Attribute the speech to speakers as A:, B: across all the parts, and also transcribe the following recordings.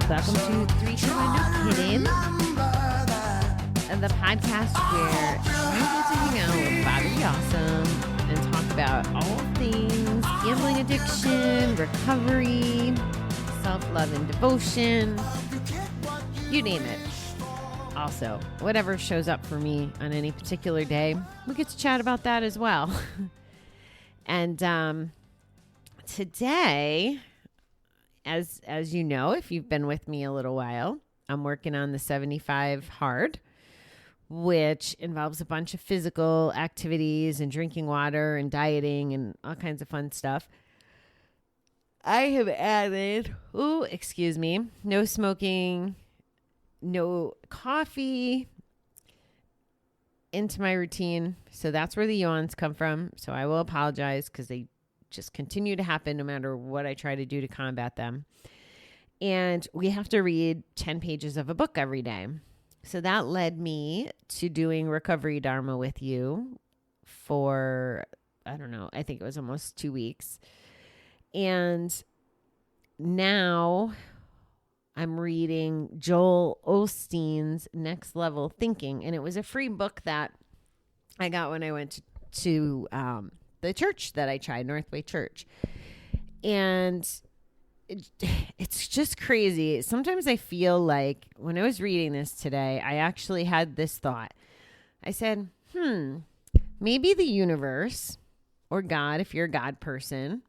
A: Welcome to 321 Kiddin, the podcast where I get to hang out with Bobby Awesome and talk about all things gambling addiction, recovery, self-love and devotion, you name it. Also, whatever shows up for me on any particular day, we get to chat about that as well. And today, as you know, if you've been with me a little while, I'm working on the 75 hard, which involves a bunch of physical activities and drinking water and dieting and all kinds of fun stuff. I have added, no smoking, no coffee into my routine. So that's where the yawns come from. So I will apologize because they just continue to happen no matter what I try to do to combat them. And we have to read 10 pages of a book every day. So that led me to doing Recovery Dharma with you for, I think it was almost 2 weeks. And now I'm reading Joel Olsteen's Next Level Thinking. And it was a free book that I got when I went to the church that I tried, Northway Church. And it's just crazy. Sometimes I feel like when I was reading this today, I actually had this thought. I said, maybe the universe or God, if you're a God person,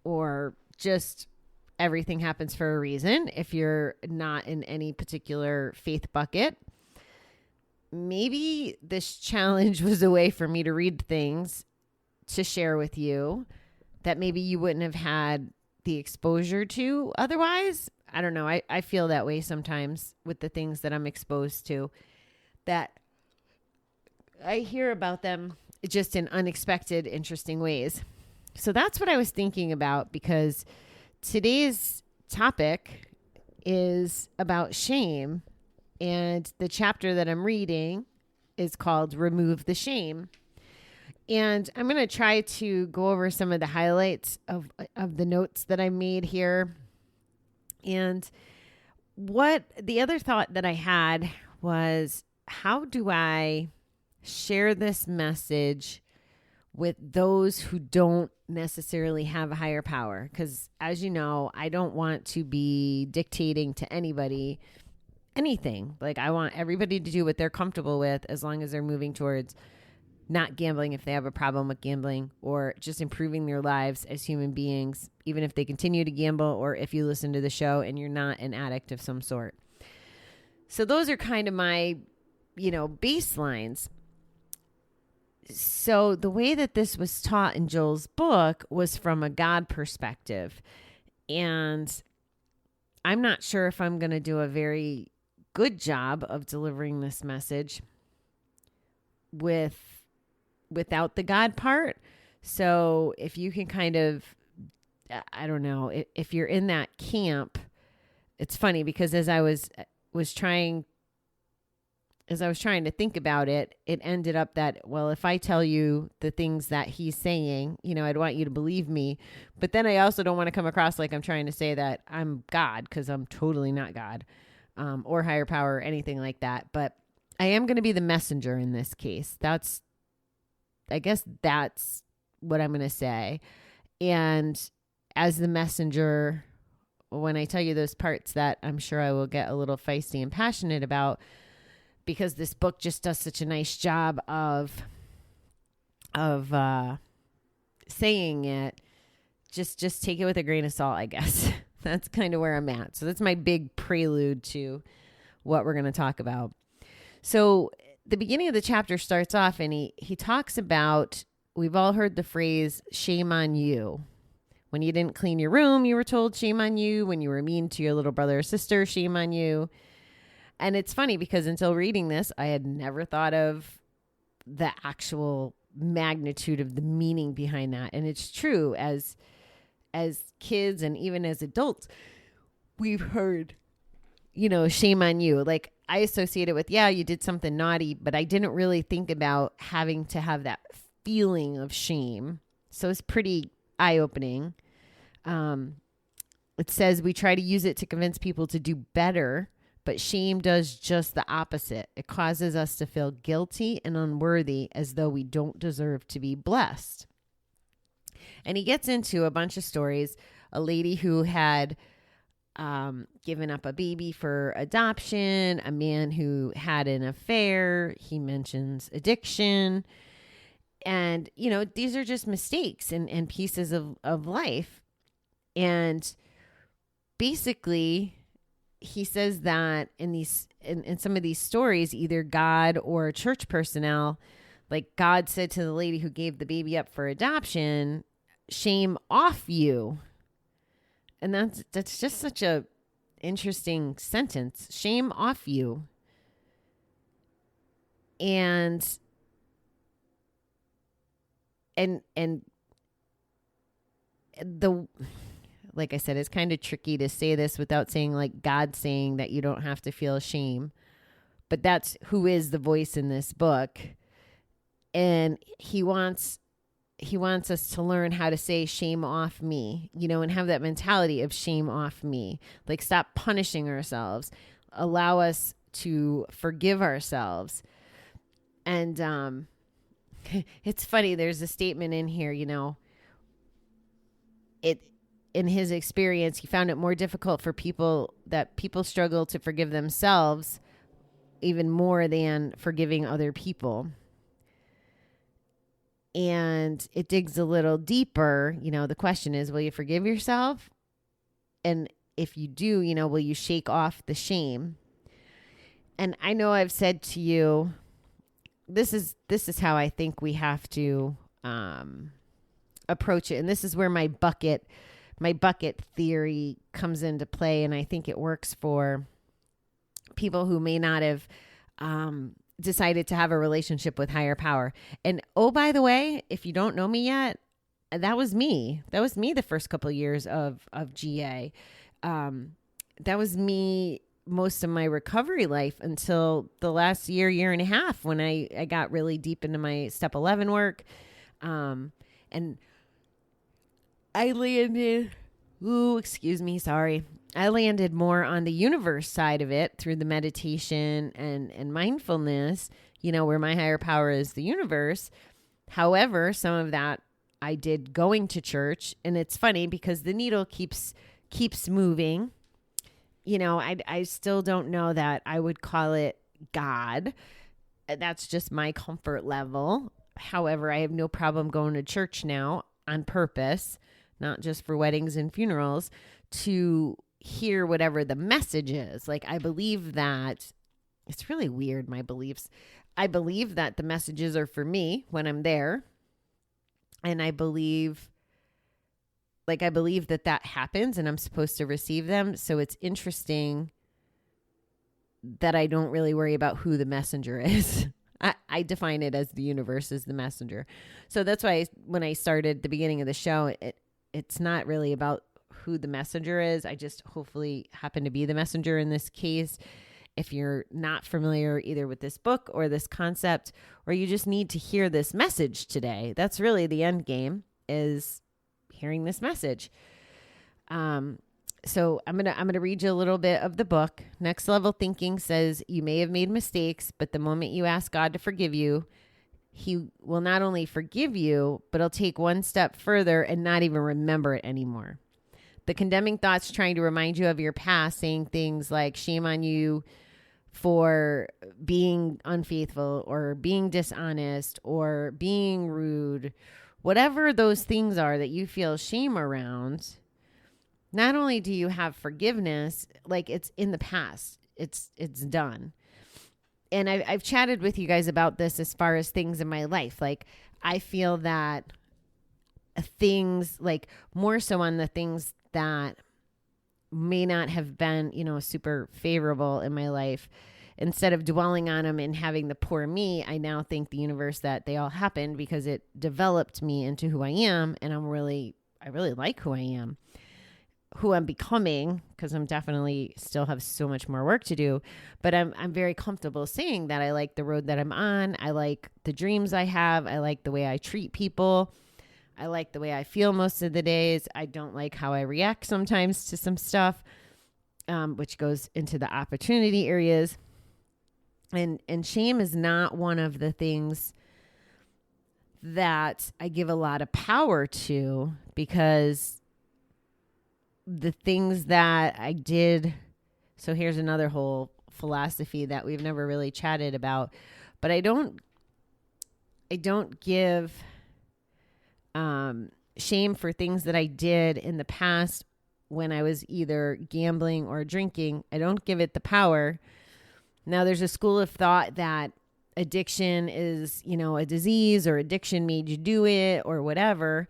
A: or just everything happens for a reason, if you're not in any particular faith bucket, maybe this challenge was a way for me to read things to share with you that maybe you wouldn't have had the exposure to otherwise. I don't know. I feel that way sometimes with the things that I'm exposed to, that I hear about them just in unexpected, interesting ways. So that's what I was thinking about, because today's topic is about shame, and the chapter that I'm reading is called Remove the Shame. And I'm going to try to go over some of the highlights of the notes that I made here. And what the other thought that I had was, how do I share this message with those who don't necessarily have a higher power? Because as you know, I don't want to be dictating to anybody anything. Like, I want everybody to do what they're comfortable with, as long as they're moving towards not gambling if they have a problem with gambling, or just improving their lives as human beings, even if they continue to gamble, or if you listen to the show and you're not an addict of some sort. So those are kind of my, baselines. So the way that this was taught in Joel's book was from a God perspective. And I'm not sure if I'm going to do a very good job of delivering this message without the God part. So if you can kind of, I don't know, if you're in that camp, it's funny because as I was trying to think about it, it ended up that, well, if I tell you the things that he's saying, I'd want you to believe me. But then I also don't want to come across like I'm trying to say that I'm God, because I'm totally not God, or higher power or anything like that. But I am going to be the messenger in this case. I guess that's what I'm going to say. And as the messenger, when I tell you those parts that I'm sure I will get a little feisty and passionate about, because this book just does such a nice job of saying it, just take it with a grain of salt, I guess. That's kind of where I'm at. So that's my big prelude to what we're going to talk about. So the beginning of the chapter starts off and he talks about, we've all heard the phrase, shame on you. When you didn't clean your room, you were told shame on you. When you were mean to your little brother or sister, shame on you. And it's funny because until reading this, I had never thought of the actual magnitude of the meaning behind that. And it's true, as kids and even as adults, we've heard, shame on you. Like, I associate it with, you did something naughty, but I didn't really think about having to have that feeling of shame. So it's pretty eye-opening. It says we try to use it to convince people to do better, but shame does just the opposite. It causes us to feel guilty and unworthy, as though we don't deserve to be blessed. And he gets into a bunch of stories. A lady who had given up a baby for adoption, a man who had an affair. He mentions addiction. And, you know, these are just mistakes and pieces of life. And basically, he says that in some of these stories, either God or church personnel, like God said to the lady who gave the baby up for adoption, shame off you. And that's just such a interesting sentence. Shame off you. And the, like I said, it's kind of tricky to say this without saying like God saying that you don't have to feel shame, but that's who is the voice in this book. And he wants us to learn how to say shame off me, you know, and have that mentality of shame off me. Like, stop punishing ourselves. Allow us to forgive ourselves. And it's funny. There's a statement in here, you know, in his experience, he found it more difficult for people struggle to forgive themselves even more than forgiving other people. And it digs a little deeper. You know, the question is, will you forgive yourself? And if you do, you know, will you shake off the shame? And I know I've said to you, this is how I think we have to approach it. And this is where my bucket theory comes into play. And I think it works for people who may not have decided to have a relationship with higher power. And oh, by the way, if you don't know me yet, that was me. That was me the first couple of years of GA. That was me most of my recovery life until the last year and a half, when I got really deep into my step 11 work. And I landed, I landed more on the universe side of it through the meditation and mindfulness, you know, where my higher power is the universe. However, some of that I did going to church, and it's funny because the needle keeps moving. You know, I still don't know that I would call it God. That's just my comfort level. However, I have no problem going to church now on purpose, not just for weddings and funerals, to hear whatever the message is. Like, I believe that it's really weird, my beliefs. I believe that the messages are for me when I'm there. And I believe that happens and I'm supposed to receive them. So it's interesting that I don't really worry about who the messenger is. I define it as the universe is the messenger. So that's why when I started the beginning of the show, it's not really about who the messenger is. I just hopefully happen to be the messenger in this case. If you're not familiar either with this book or this concept, or you just need to hear this message today, that's really the end game, is hearing this message. So I'm gonna read you a little bit of the book. Next Level Thinking says, you may have made mistakes, but the moment you ask God to forgive you, he will not only forgive you, but he'll take one step further and not even remember it anymore. The condemning thoughts trying to remind you of your past, saying things like shame on you for being unfaithful or being dishonest or being rude, whatever those things are that you feel shame around, not only do you have forgiveness, like, it's in the past, it's done. And I've chatted with you guys about this as far as things in my life. Like, I feel that things, like, more so on the things that may not have been, you know, super favorable in my life, instead of dwelling on them and having the poor me, I now thank the universe that they all happened because it developed me into who I am. And I really like who I am, who I'm becoming, because I'm definitely still have so much more work to do, but I'm very comfortable saying that I like the road that I'm on. I like the dreams I have. I like the way I treat people. I like the way I feel most of the days. I don't like how I react sometimes to some stuff, which goes into the opportunity areas. And shame is not one of the things that I give a lot of power to, because the things that I did. So here's another whole philosophy that we've never really chatted about, but I don't give shame for things that I did in the past when I was either gambling or drinking. I don't give it the power. Now, there's a school of thought that addiction is, a disease, or addiction made you do it, or whatever.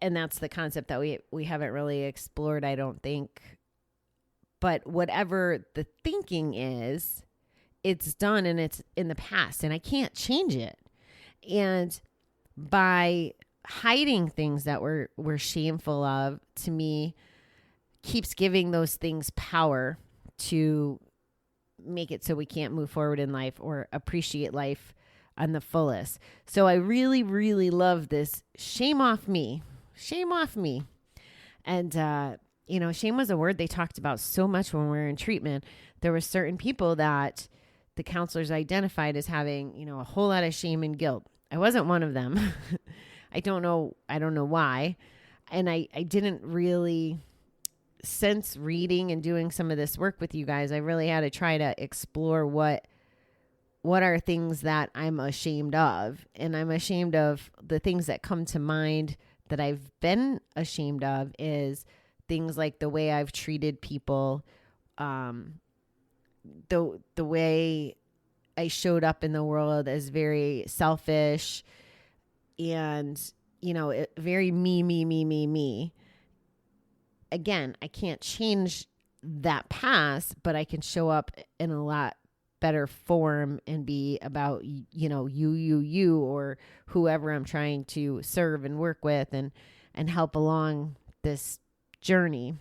A: And that's the concept that we haven't really explored, I don't think. But whatever the thinking is, it's done and it's in the past, and I can't change it. And by hiding things that we're shameful of, to me, keeps giving those things power to make it so we can't move forward in life or appreciate life on the fullest. So I really, really love this shame off me. And, shame was a word they talked about so much when we were in treatment. There were certain people that the counselors identified as having, a whole lot of shame and guilt. I wasn't one of them. I don't know why. And I didn't really, since reading and doing some of this work with you guys, I really had to try to explore what are things that I'm ashamed of. And I'm ashamed of the things that come to mind that I've been ashamed of is things like the way I've treated people, the way I showed up in the world as very selfish and, very me. Again, I can't change that past, but I can show up in a lot better form and be about, you, or whoever I'm trying to serve and work with and help along this journey.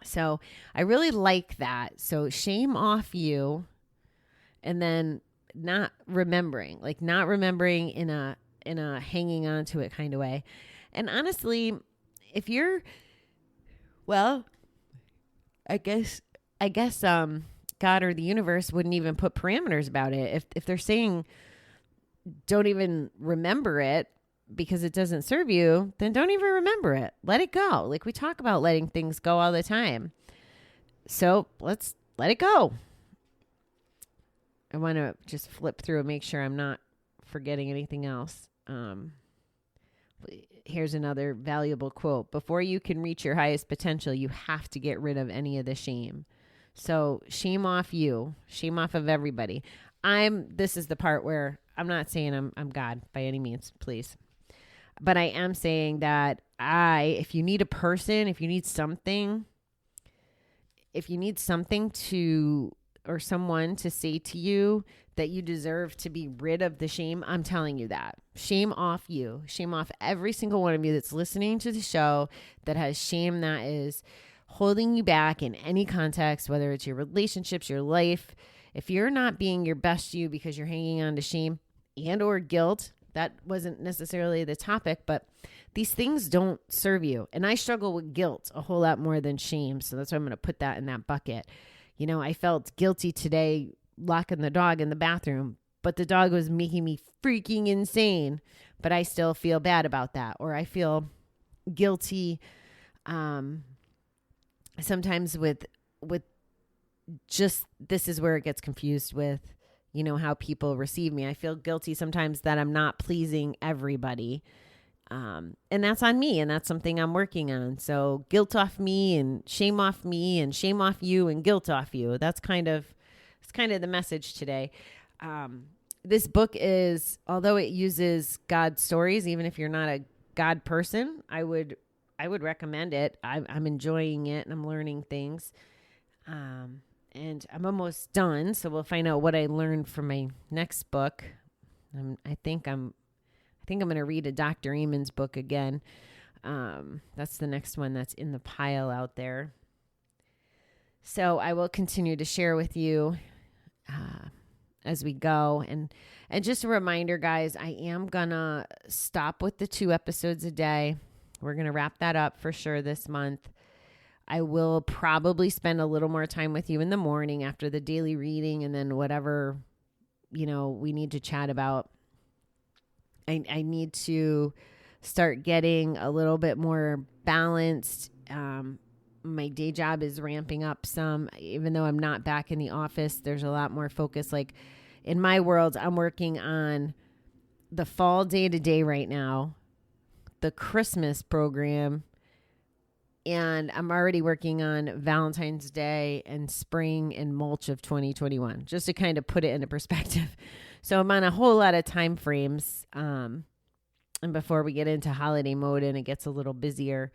A: So I really like that. So shame off you, and then not remembering in a hanging on to it kind of way. And honestly, if you're, well, I guess God or the universe wouldn't even put parameters about it. If they're saying don't even remember it because it doesn't serve you, then don't even remember it. Let it go. Like we talk about letting things go all the time. So let's let it go. I want to just flip through and make sure I'm not forgetting anything else. Here's another valuable quote. Before you can reach your highest potential, you have to get rid of any of the shame. So shame off you, shame off of everybody. This is the part where I'm not saying I'm God by any means, please. But I am saying that if you need a person, if you need something to, or someone to say to you that you deserve to be rid of the shame, I'm telling you that. Shame off you. Shame off every single one of you that's listening to the show that has shame that is holding you back in any context, whether it's your relationships, your life. If you're not being your best you because you're hanging on to shame and or guilt, that wasn't necessarily the topic, but these things don't serve you. And I struggle with guilt a whole lot more than shame. So that's why I'm going to put that in that bucket. I felt guilty today locking the dog in the bathroom, but the dog was making me freaking insane. But I still feel bad about that. Or I feel guilty sometimes with just, this is where it gets confused with, how people receive me. I feel guilty sometimes that I'm not pleasing everybody. And that's on me, and that's something I'm working on. So guilt off me and shame off you and guilt off you. It's kind of the message today. This book is, although it uses God stories, even if you're not a God person, I would recommend it. I'm enjoying it and I'm learning things. And I'm almost done. So we'll find out what I learned from my next book. I think I'm going to read a Dr. Eamon's book again. That's the next one that's in the pile out there. So I will continue to share with you as we go. And just a reminder, guys, I am gonna stop with the 2 episodes a day. We're gonna wrap that up for sure this month. I will probably spend a little more time with you in the morning after the daily reading, and then whatever, we need to chat about. I need to start getting a little bit more balanced. My day job is ramping up some, even though I'm not back in the office. There's a lot more focus. Like in my world, I'm working on the fall day-to-day right now, the Christmas program, and I'm already working on Valentine's Day and spring and mulch of 2021, just to kind of put it into perspective. So I'm on a whole lot of time frames. And before we get into holiday mode and it gets a little busier.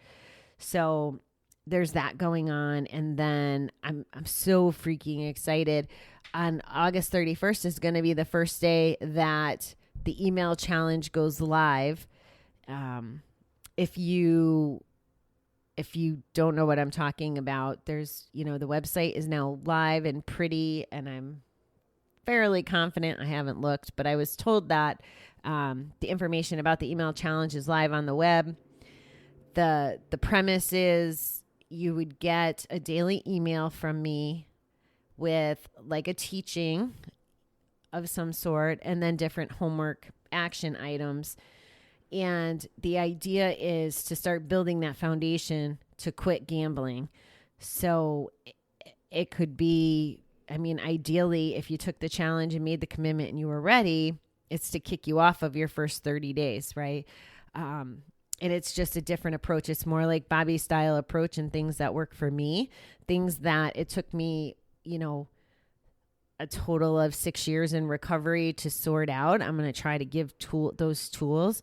A: So there's that going on. And then I'm so freaking excited. On August 31st is going to be the first day that the email challenge goes live. If you don't know what I'm talking about, there's, the website is now live and pretty, and I'm fairly confident. I haven't looked, but I was told that the information about the email challenge is live on the web. The premise is you would get a daily email from me with like a teaching of some sort, and then different homework action items. And the idea is to start building that foundation to quit gambling. So it could be, ideally, if you took the challenge and made the commitment and you were ready, it's to kick you off of your first 30 days, right? And it's just a different approach. It's more like Bobby's style approach and things that work for me, things that it took me, a total of 6 years in recovery to sort out. I'm going to try to give those tools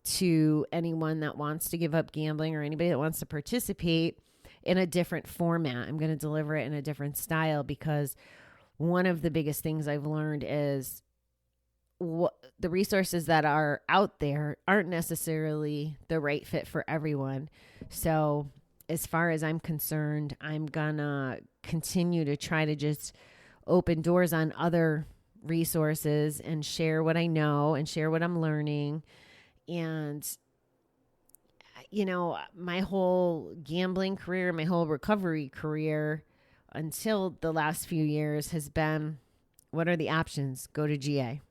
A: to anyone that wants to give up gambling or anybody that wants to participate in a different format. I'm going to deliver it in a different style, because one of the biggest things I've learned is the resources that are out there aren't necessarily the right fit for everyone. So as far as I'm concerned, I'm going to continue to try to just open doors on other resources and share what I know and share what I'm learning. And, my whole gambling career, my whole recovery career until the last few years has been, what are the options? Go to GA.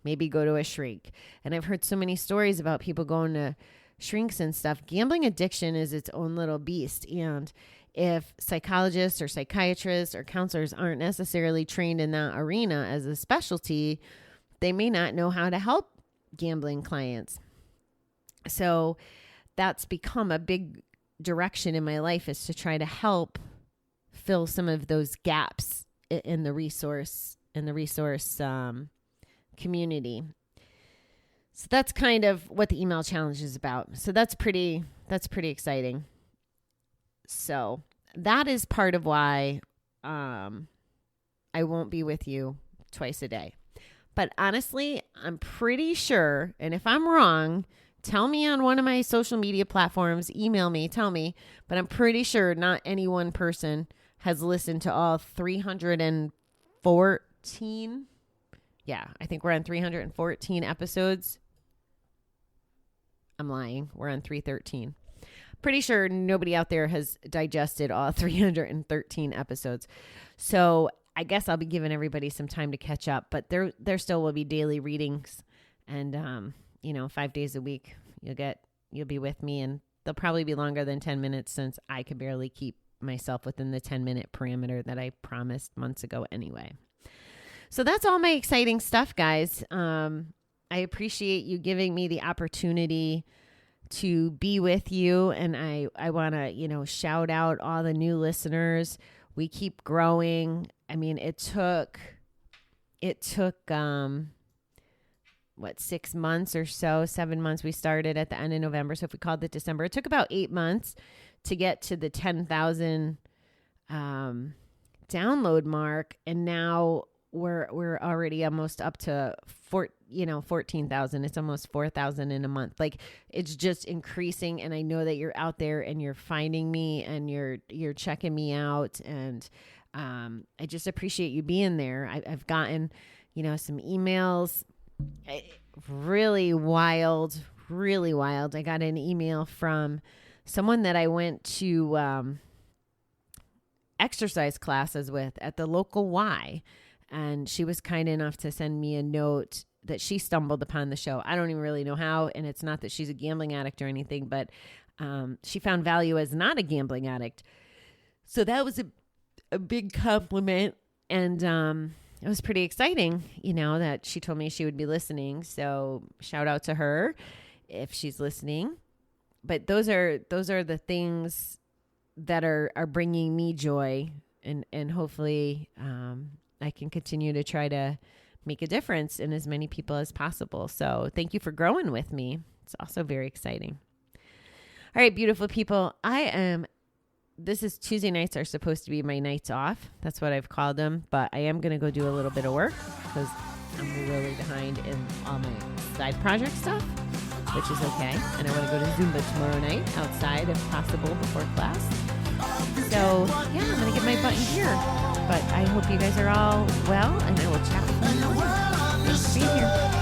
A: Maybe go to a shrink. And I've heard so many stories about people going to shrinks and stuff. Gambling addiction is its own little beast. And if psychologists or psychiatrists or counselors aren't necessarily trained in that arena as a specialty, they may not know how to help gambling clients. So that's become a big direction in my life, is to try to help fill some of those gaps in the resource community. So that's kind of what the email challenge is about. So that's pretty exciting. So that is part of why I won't be with you twice a day. But honestly, I'm pretty sure, and if I'm wrong, tell me on one of my social media platforms, email me, tell me, but I'm pretty sure not any one person has listened to all 314. Yeah, I think we're on 314 episodes. I'm lying. We're on 313. Pretty sure nobody out there has digested all 313 episodes. So I guess I'll be giving everybody some time to catch up, but there still will be daily readings, and 5 days a week you'll be with me, and they'll probably be longer than 10 minutes, since I could barely keep myself within the 10-minute parameter that I promised months ago anyway. So that's all my exciting stuff, guys. I appreciate you giving me the opportunity to be with you, and I want to shout out all the new listeners. We keep growing. I mean, it took 6 months or so, 7 months. We started at the end of November. So if we called it December, it took about 8 months to get to the 10,000 download mark. And now we're already almost up to 14,000. It's almost 4,000 in a month. Like, it's just increasing. And I know that you're out there and you're finding me and you're checking me out. And I just appreciate you being there. I've gotten, some emails, really wild. I got an email from someone that I went to exercise classes with at the local Y. And she was kind enough to send me a note that she stumbled upon the show. I don't even really know how. And it's not that she's a gambling addict or anything, but she found value as not a gambling addict. So that was a big compliment. And it was pretty exciting, that she told me she would be listening. So shout out to her if she's listening. But those are the things that are bringing me joy, and hopefully I can continue to try to make a difference in as many people as possible. So thank you for growing with me. It's also very exciting. All right, beautiful people. This is Tuesday nights are supposed to be my nights off. That's what I've called them. But I am going to go do a little bit of work because I'm really behind in all my side project stuff, which is okay. And I want to go to Zumba tomorrow night outside if possible before class. So yeah, I'm going to get my butt in gear. But I hope you guys are all well, and I will chat with you in a while. Thanks for being here.